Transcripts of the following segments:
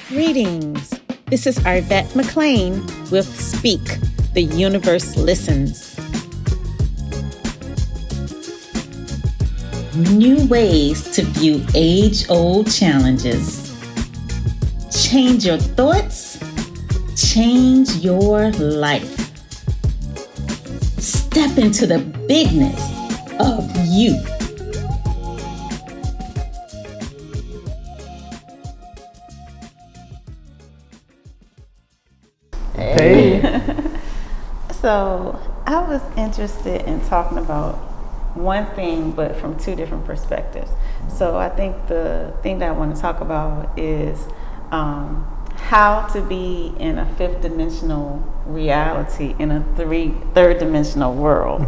Greetings. This is Arvat McClaine with Speak, The Universe Listens. New ways to view age-old challenges. Change your thoughts, change your life. Step into the bigness of you. Hey. So I was interested in talking about one thing, but from two different perspectives. So I think the thing that I want to talk about is how to be in a fifth dimensional reality in a third dimensional world.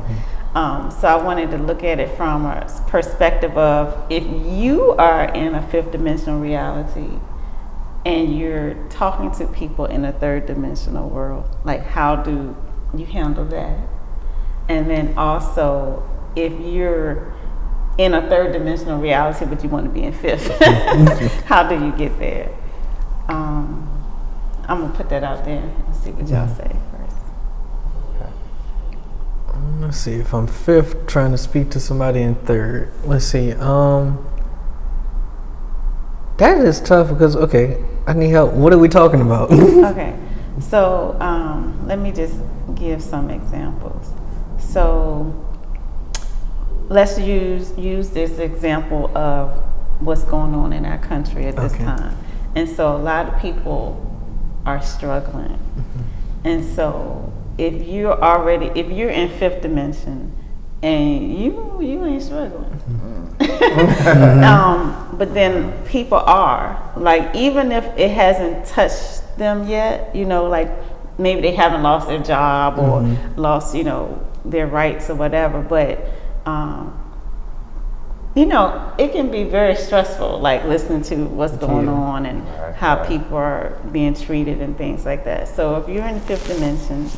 So I wanted to look at it from a perspective of if you are in a fifth dimensional reality and you're talking to people in a third dimensional world, like how do you handle that? And then also, if you're in a third dimensional reality but you want to be in fifth, how do you get there? I'm gonna put that out there and see what y'all say first. Let's see, if I'm fifth trying to speak to somebody in third, let's see, that is tough because, okay, I need help. What are we talking about? Okay, so let me just give some examples. So let's use this example of what's going on in our country at this time. And so a lot of people are struggling. And so if you're in fifth dimension and you ain't struggling. But then people are, like, even if it hasn't touched them yet, like maybe they haven't lost their job or lost, their rights or whatever, but it can be very stressful, like listening to what's going on and how people are being treated and things like that. So if you're in the fifth dimension,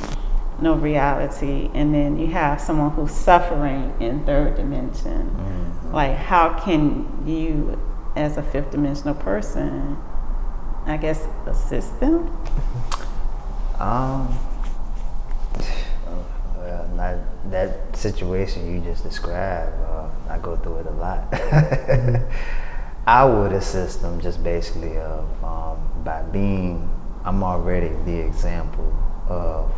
no reality, and then you have someone who's suffering in third dimension, like how can you as a fifth dimensional person, I guess, assist them? That situation you just described, I go through it a lot. I would assist them just basically by being, I'm already the example of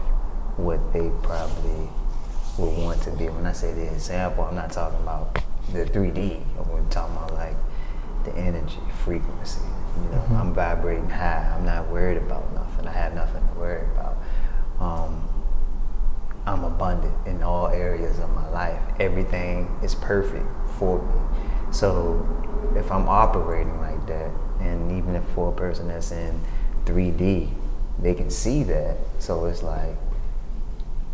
what they probably would want to be. When I say the example, I'm not talking about the 3D. I'm talking about like the energy, frequency. I'm vibrating high. I'm not worried about nothing. I have nothing to worry about. I'm abundant in all areas of my life. Everything is perfect for me. So if I'm operating like that, and even if for a person that's in 3D, they can see that. So it's like,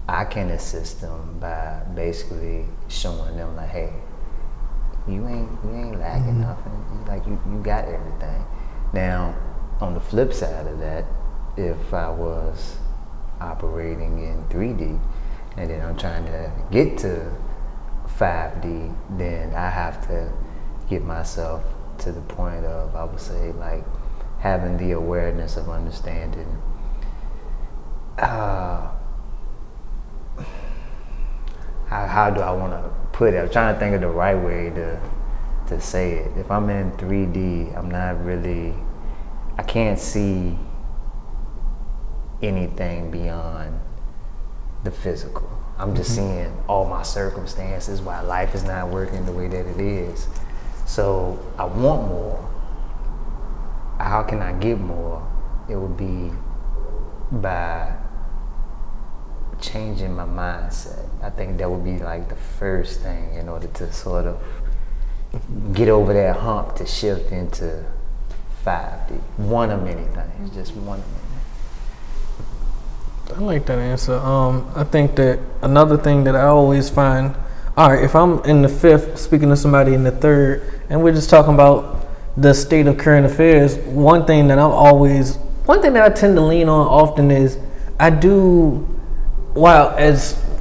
I can assist them by basically showing them like, hey, you ain't lacking nothing. Like you got everything. Now, on the flip side of that, if I was operating in 3D and then I'm trying to get to 5D, then I have to get myself to the point of, I would say, like having the awareness of understanding how do I want to put it? I'm trying to think of the right way to say it. If I'm in 3D, I can't see anything beyond the physical. I'm just seeing all my circumstances, why life is not working the way that it is. So I want more. How can I get more? It would be by changing my mindset. I think that would be like the first thing in order to sort of get over that hump to shift into 5D. One of many things, just one of many. I like that answer. I think that another thing that I always find, all right, if I'm in the fifth speaking to somebody in the third, and we're just talking about the state of current affairs, one thing that I tend to lean on often is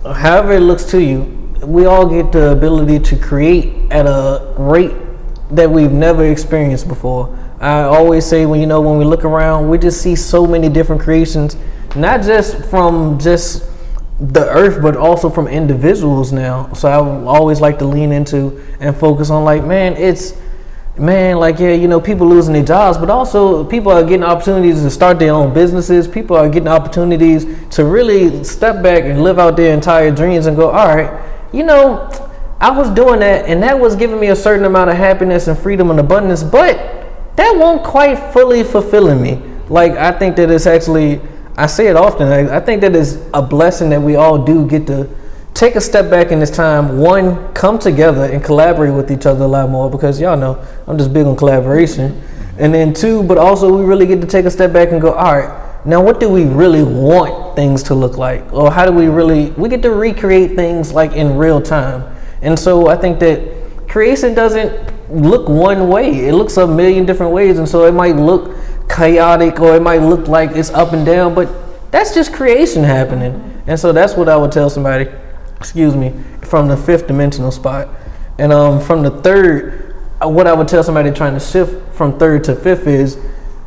however it looks to you, we all get the ability to create at a rate that we've never experienced before. I always say when we look around, we just see so many different creations, not just from just the earth, but also from individuals now. So I always like to lean into and focus on like, people losing their jobs, but also people are getting opportunities to start their own businesses. People are getting opportunities to really step back and live out their entire dreams and go, all right, I was doing that and that was giving me a certain amount of happiness and freedom and abundance, but that won't quite fully fulfilling me. Like, I think that it's actually, I say it often, I think that it's a blessing that we all do get to take a step back in this time. One, come together and collaborate with each other a lot more, because y'all know I'm just big on collaboration. And then two, but also we really get to take a step back and go, all right, now what do we really want things to look like? Or how do we get to recreate things like in real time. And so I think that creation doesn't look one way. It looks a million different ways. And so it might look chaotic or it might look like it's up and down, but that's just creation happening. And so that's what I would tell somebody, from the fifth dimensional spot. And from the third, what I would tell somebody trying to shift from third to fifth is,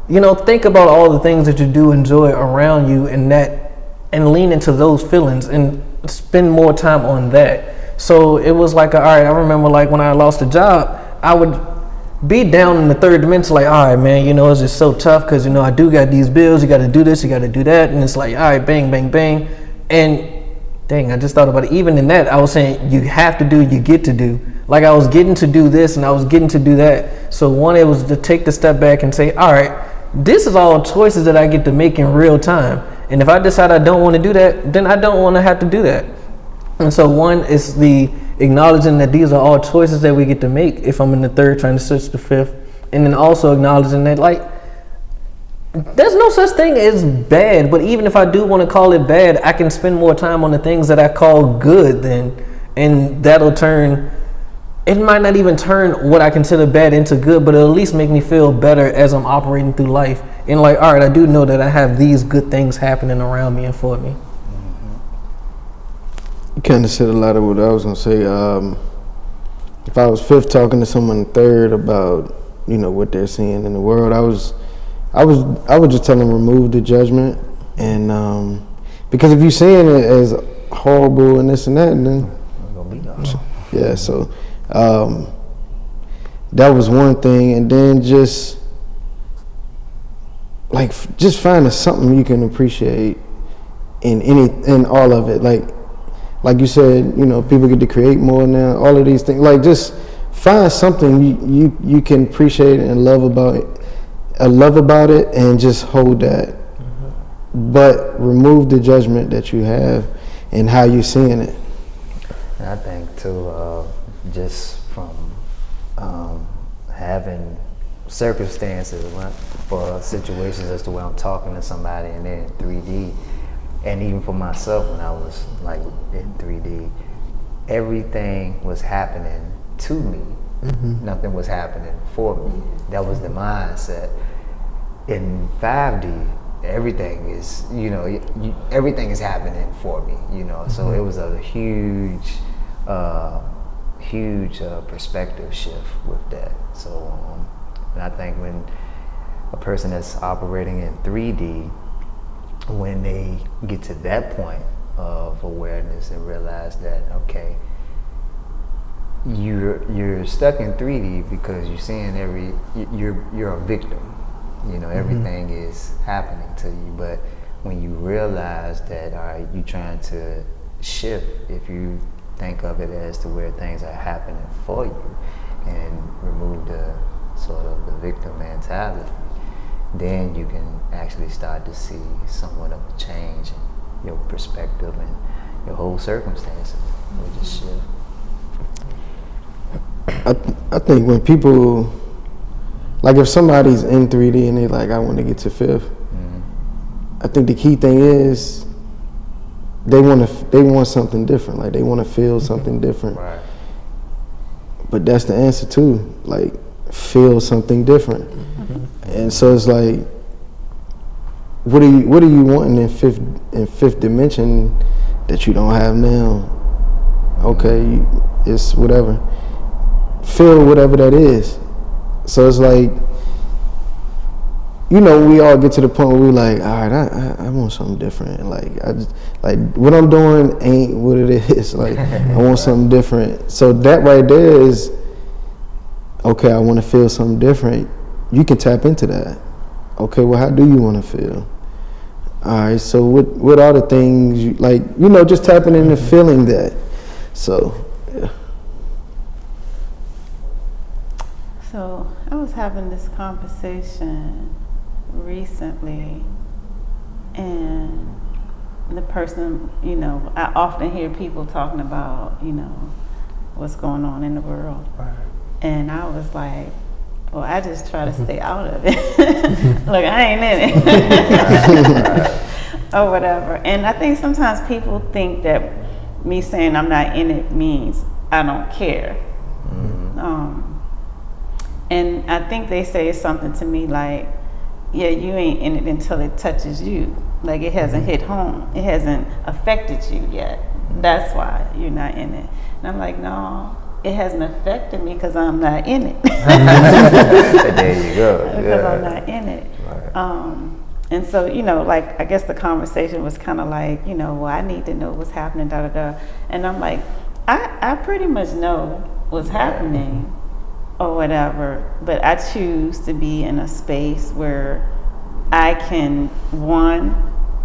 think about all the things that you do enjoy around you and lean into those feelings and spend more time on that. So it was like, all right, I remember like when I lost a job, I would be down in the third dimension, like, all right, man, it's just so tough because, I do got these bills, you got to do this, you got to do that. And it's like, all right, bang, bang, bang. And dang, I just thought about it. Even in that, I was saying you have to do, you get to do. Like I was getting to do this and I was getting to do that. So one, it was to take the step back and say, all right, this is all choices that I get to make in real time. And if I decide I don't want to do that, then I don't want to have to do that. And so one is the acknowledging that these are all choices that we get to make if I'm in the third trying to switch to fifth. And then also acknowledging that like, there's no such thing as bad, but even if I do want to call it bad, I can spend more time on the things that I call good then. And that'll it might not even turn what I consider bad into good, but it'll at least make me feel better as I'm operating through life. And like, all right, I do know that I have these good things happening around me and for me. You kind of said a lot of what I was going to say. If I was fifth talking to someone third about, what they're seeing in the world, I would just tell them remove the judgment. And because if you're seeing it as horrible and this and that, then yeah, so that was one thing. And then just finding something you can appreciate in all of it. Like you said, people get to create more now, all of these things. Like, just find something you can appreciate and love about it, and just hold that. Mm-hmm. But remove the judgment that you have and how you're seeing it. And I think too, just from having circumstances for situations as to where I'm talking to somebody and they're in 3D. And even for myself, when I was like in 3D, everything was happening to me. Mm-hmm. Nothing was happening for me. That was the mindset. In 5D, everything is, everything is happening for me, Mm-hmm. So it was a huge perspective shift with that. So, and I think when a person that's operating in 3D, when they get to that point of awareness and realize that, okay, you're stuck in 3D because you're seeing you're a victim. Everything mm-hmm. is happening to you. But when you realize that, all right, you're trying to shift, if you think of it as to where things are happening for you and remove the sort of the victim mentality, then you can actually start to see somewhat of a change in your perspective and your whole circumstances will just shift. I think when people, like if somebody's in 3D and they're like, I want to get to fifth, mm-hmm. I think the key thing is they want something different. Like they want to feel something different. Right. But that's the answer too. Like, feel something different. Mm-hmm. And so it's like, what are you wanting in fifth dimension that you don't have now? Okay, it's whatever. Feel whatever that is. So it's like, you know, we all get to the point where we like, all right, I want something different. Like, I just, like, what I'm doing ain't what it is. Like, I want something different. So that right there is, okay, I want to feel something different. You can tap into that. Okay, well, how do you want to feel? All right, so what are the things, you, like, you know, just tapping into feeling that. So, yeah. So I was having this conversation recently, and the person, you know, I often hear people talking about, you know, what's going on in the world. Right. And I was like, well, I just try to stay out of it. Look, I ain't in it. Or whatever. And I think sometimes people think that me saying I'm not in it means I don't care. And I think they say something to me like, yeah, you ain't in it until it touches you. Like, it hasn't hit home. It hasn't affected you yet. That's why you're not in it. And I'm like, no, it hasn't affected me because I'm not in it. There you go. Because I'm not in it. Right. And so, you know, like, I guess the conversation was kind of like, you know, well, I need to know what's happening, da da da. And I'm like, I pretty much know what's happening or whatever, but I choose to be in a space where I can, one,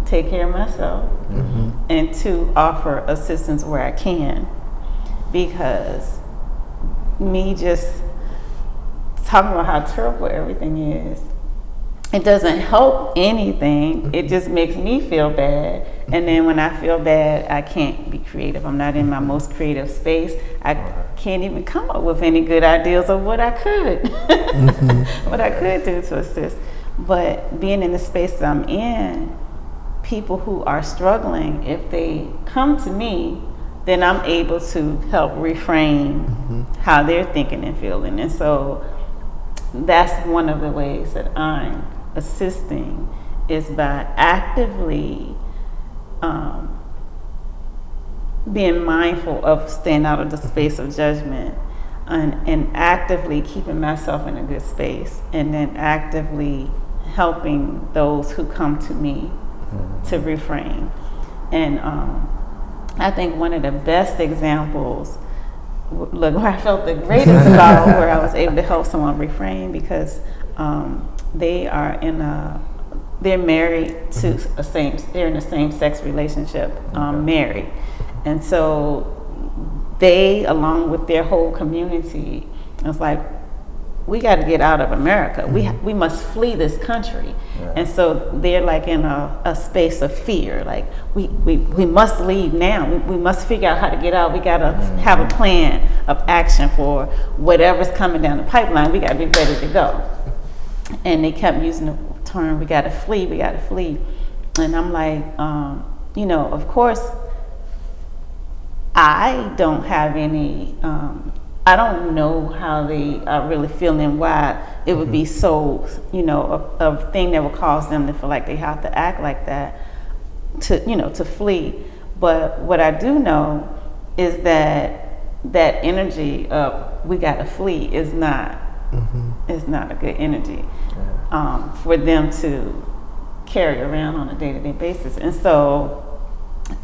take care of myself, and two, offer assistance where I can. Because me just talking about how terrible everything is, it doesn't help anything. It just makes me feel bad. And then when I feel bad, I can't be creative. I'm not in my most creative space. I can't even come up with any good ideas of what I could, what I could do to assist. But being in the space that I'm in, people who are struggling, if they come to me, then I'm able to help reframe how they're thinking and feeling. And so that's one of the ways that I'm assisting, is by actively being mindful of staying out of the space of judgment, and actively keeping myself in a good space, and then actively helping those who come to me to reframe. And I think one of the best examples, look, where I felt the greatest about where I was able to help someone reframe, because they're married to they're in a same-sex relationship, married. And so they, along with their whole community, it's like, we got to get out of America. We must flee this country. Yeah. And so they're like in a space of fear. Like, we must leave now. We must figure out how to get out. We got to have a plan of action for whatever's coming down the pipeline. We got to be ready to go. And they kept using the term, we got to flee, we got to flee. And I'm like, you know, of course, I don't have any, I don't know how they are really feeling, why it would be so, you know, a thing that would cause them to feel like they have to act like that, to, you know, to flee. But what I do know is that that energy of we got to flee is not, is not a good energy for them to carry around on a day-to-day basis. And so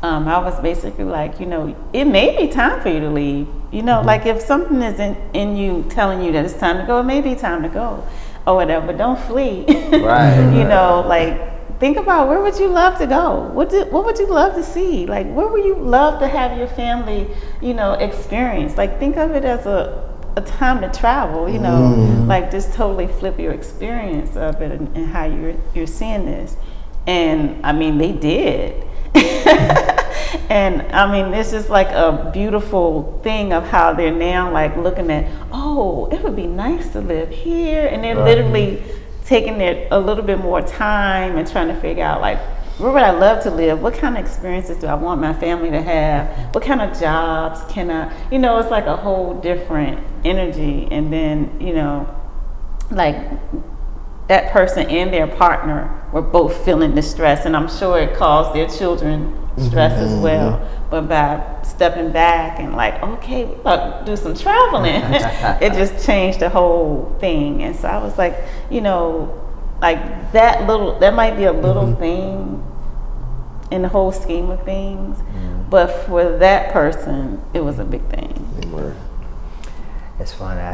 I was basically like, you know, it may be time for you to leave. You know, like if something is in you telling you that it's time to go, it may be time to go or whatever, but don't flee. Right. You know, like, think about, where would you love to go? What would you love to see? Like, where would you love to have your family, you know, experience? Like, think of it as a time to travel, you know, like just totally flip your experience of it and how you're seeing this. And I mean, they did. And I mean, it's just like a beautiful thing of how they're now like looking at, oh, it would be nice to live here. And they're literally taking it a little bit more time and trying to figure out, like, where would I love to live? What kind of experiences do I want my family to have? What kind of jobs can I, you know, it's like a whole different energy. And then, you know, like that person and their partner were both feeling the stress, and I'm sure it caused their children stress as well. But by stepping back and like, okay, we're about to do some traveling, it just changed the whole thing. And so I was like, you know, like that might be a little thing in the whole scheme of things, but for that person, it was a big thing. It's funny. I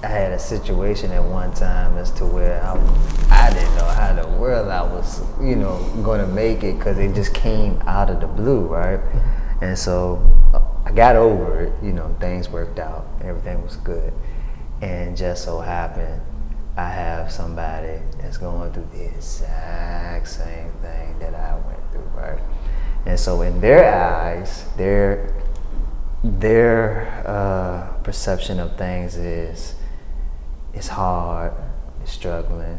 had a situation at one time as to where I didn't know how the world I was, going to make it, because it just came out of the blue, right? And so I got over it. Things worked out. Everything was good. And just so happened, I have somebody that's going through the exact same thing that I went through, right? And so in their eyes, their perception of things is, it's hard, it's struggling.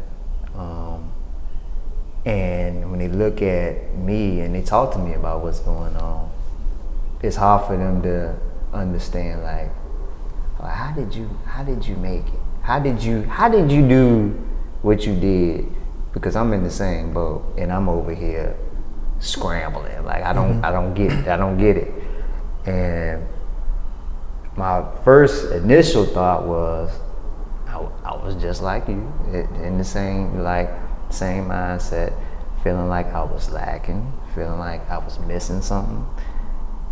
And when they look at me and they talk to me about what's going on, it's hard for them to understand, like, how did you make it? How did you do what you did? Because I'm in the same boat and I'm over here scrambling. Like, I don't get it. And my first initial thought was, I was just like you, in the same mindset, feeling like I was lacking, feeling like I was missing something.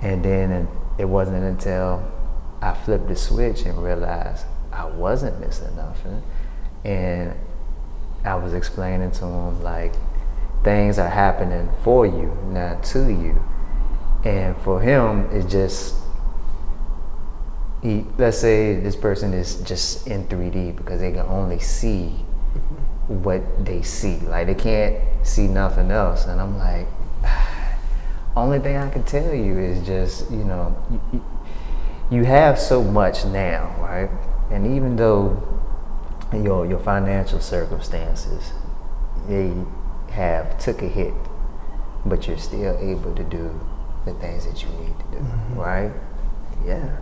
And then it wasn't until I flipped the switch and realized I wasn't missing nothing. And I was explaining to him, like, things are happening for you, not to you. And for him, it's just, let's say this person is just in 3D because they can only see what they see. Like, they can't see nothing else. And I'm like, only thing I can tell you is just, you have so much now, right? And even though your financial circumstances, they took a hit, but you're still able to do the things that you need to do, right? Yeah.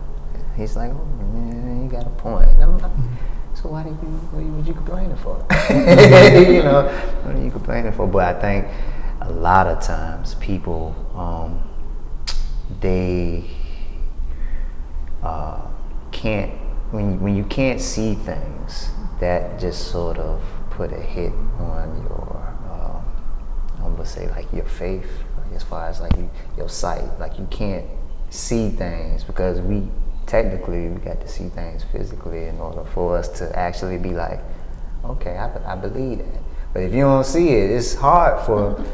He's like, oh, man, you got a point. And I'm like, so what you complaining for? What are you complaining for? But I think a lot of times people, they can't, when you can't see things, that just sort of put a hit on your, I'm gonna say, like, your faith, as far as like your sight. Like, you can't see things because we got to see things physically in order for us to actually be like, okay, I believe that. But if you don't see it, it's hard for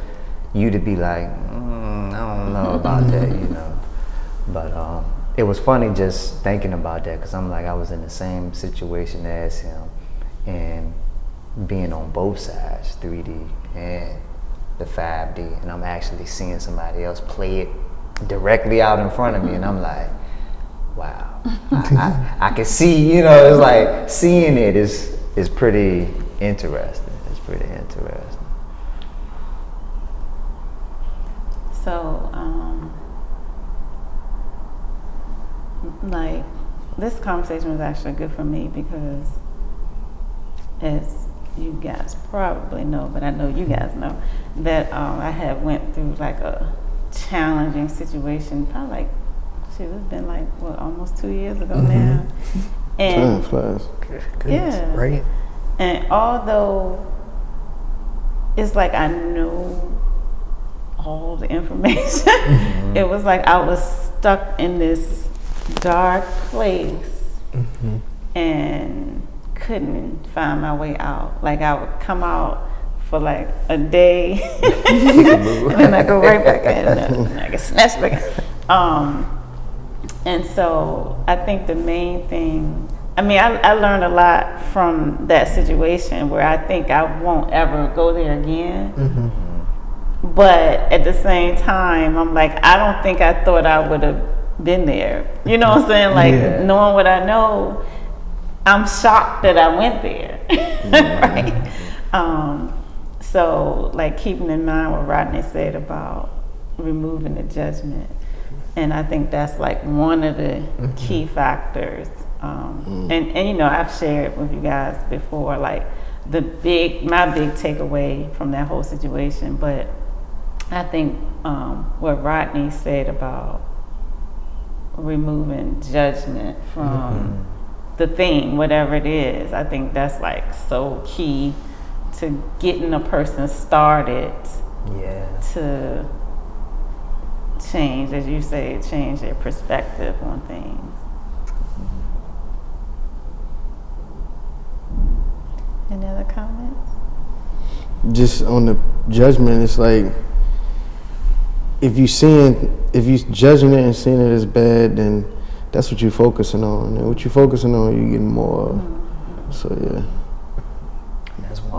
you to be like, I don't know about that, But it was funny just thinking about that, because I'm like, I was in the same situation as him, and being on both sides, 3D and the 5D, and I'm actually seeing somebody else play it directly out in front of me, and I'm like, wow, I can see, it's like, seeing it is pretty interesting. It's pretty interesting. So, like, this conversation was actually good for me because, as you guys probably know, but I know you guys know, that I had went through like a challenging situation, probably like, it's been like, almost 2 years ago now. And time flies. Yeah. Right. And although it's like I know all the information, it was like I was stuck in this dark place and couldn't find my way out. Like, I would come out for like a day and then I go right back in and I get snatched back in. And so I think the main thing, I learned a lot from that situation where I think I won't ever go there again. But at the same time, I'm like, I don't think I thought I would have been there. You know what I'm saying? Like, knowing what I know, I'm shocked that I went there. Right? So, like, keeping in mind what Rodney said about removing the judgment. And I think that's like one of the key factors. And I've shared with you guys before, like, my big takeaway from that whole situation. But I think what Rodney said about removing judgment from the thing, whatever it is. I think that's like so key to getting a person started to change, as you say, change their perspective on things. Any other comments? Just on the judgment, it's like if you judging it and seeing it as bad, then that's what you're focusing on. And what you're focusing on, you're getting more of. So yeah,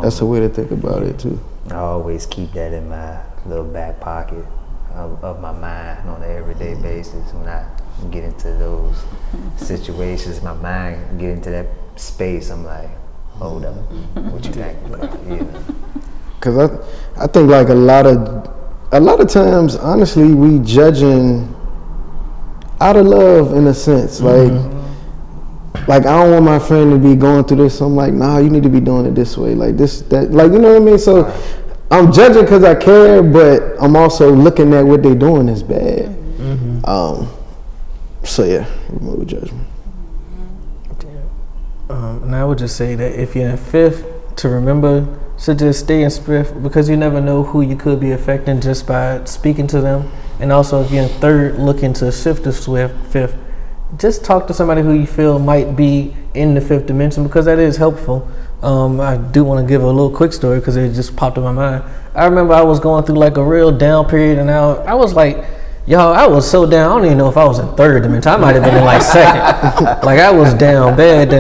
that's a way to think about it too. I always keep that in my little back pocket of my mind on an everyday basis. When I get into those situations, my mind get into that space, I'm like, hold up, what you think about? Cause I think like a lot of times, honestly, we judging out of love in a sense. Like I don't want my friend to be going through this. So I'm like, nah, you need to be doing it this way, like this, that, like, you know what I mean? So I'm judging because I care, but I'm also looking at what they're doing is bad. So yeah, remove judgment. And I would just say that if you're in 5th, to remember to just stay in 5th, because you never know who you could be affecting just by speaking to them. And also if you're in 3rd, looking to shift to 5th, just talk to somebody who you feel might be in the 5th dimension, because that is helpful. I do want to give a little quick story because it just popped in my mind. I remember I was going through like a real down period, and I was like, y'all, I was so down. I don't even know if I was in 3rd dimension. I might have been in like 2nd. Like I was down bad.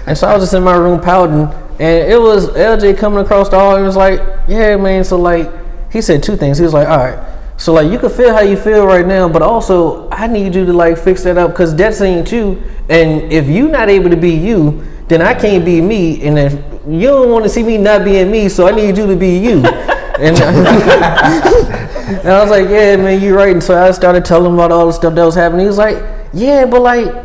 And so I was just in my room pouting, and it was LJ coming across the hall. And it was like, yeah, man. So like, he said 2 things. He was like, all right, so like you can feel how you feel right now, but also I need you to like fix that up, because that ain't you. And if you not able to be you, then I can't be me. And if you don't want to see me not being me, so I need you to be you. And I was like, yeah, man, you're right. And so I started telling him about all the stuff that was happening. He was like, yeah, but like,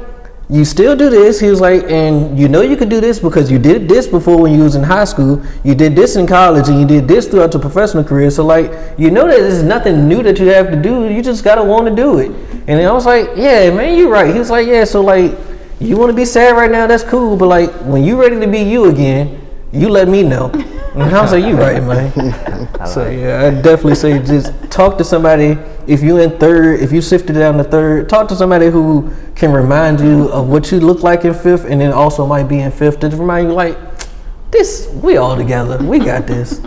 you still do this. He was like, and you know you could do this because you did this before when you was in high school. You did this in college, and you did this throughout your professional career. So like, you know that there's nothing new that you have to do. You just gotta want to do it. And I was like, yeah, man, you're right. He was like, yeah, so like, you want to be sad right now, that's cool. But like, when you ready to be you again, you let me know. And I was like, you right, man. So yeah, I definitely say just talk to somebody. If you in 3rd, if you sifted down to 3rd, talk to somebody who can remind you of what you look like in 5th, and then also might be in 5th to remind you like, this, we all together, we got this.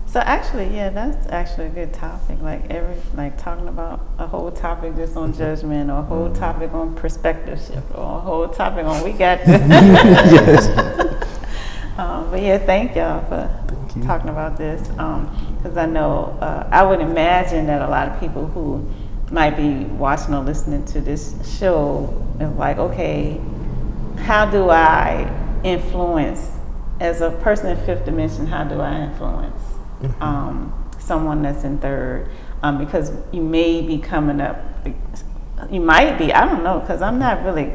So actually, yeah, that's actually a good topic. Like talking about a whole topic just on judgment, or a whole topic on perspective shift, or a whole topic on we got this. Yes. But yeah, thank y'all for talking about this. Because I know I would imagine that a lot of people who might be watching or listening to this show is like, okay, how do I influence, as a person in 5th dimension? How do I influence someone that's in 3rd, because you may be coming up, you might be, I don't know, because I'm not really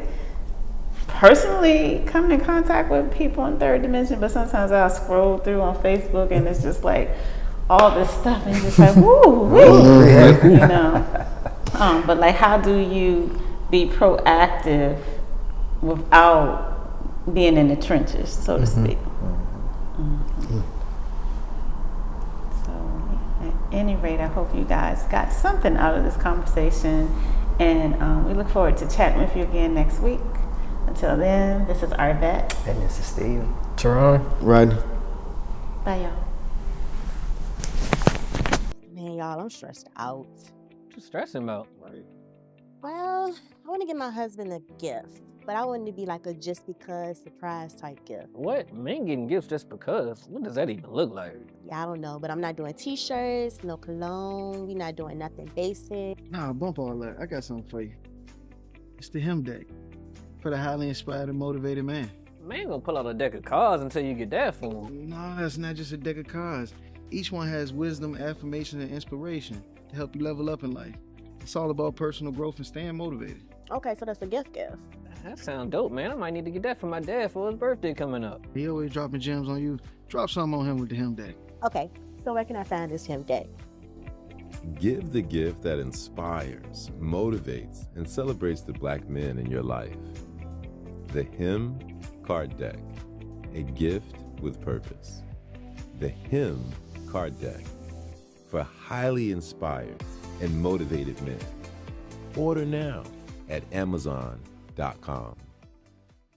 personally coming in contact with people in 3rd dimension, but sometimes I'll scroll through on Facebook and it's just like all this stuff, and just like woo, you know. But like, how do you be proactive without being in the trenches, so to speak? At any rate, I hope you guys got something out of this conversation, and we look forward to chatting with you again next week. Until then, this is Arvat. And this is Steve. Terron. Rodney. Bye, y'all. Man, y'all, I'm stressed out. What you stressing about? Well, I want to get my husband a gift, but I want it to be like a just because surprise type gift. What? Men getting gifts just because? What does that even look like? Yeah, I don't know, but I'm not doing t-shirts, no cologne. We're not doing nothing basic. Nah, bump all that. I got something for you. It's the hymn deck for the highly inspired and motivated man. Man gonna pull out a deck of cards until you get that for him. No, it's not just a deck of cards. Each one has wisdom, affirmation, and inspiration to help you level up in life. It's all about personal growth and staying motivated. Okay, so that's a gift. That sounds dope, man. I might need to get that for my dad for his birthday coming up. He always dropping gems on you. Drop something on him with the hymn deck. Okay, so where can I find this hymn deck? Give the gift that inspires, motivates, and celebrates the Black men in your life. The Him Card Deck, a gift with purpose. The Him Card Deck, for highly inspired and motivated men. Order now at Amazon.com.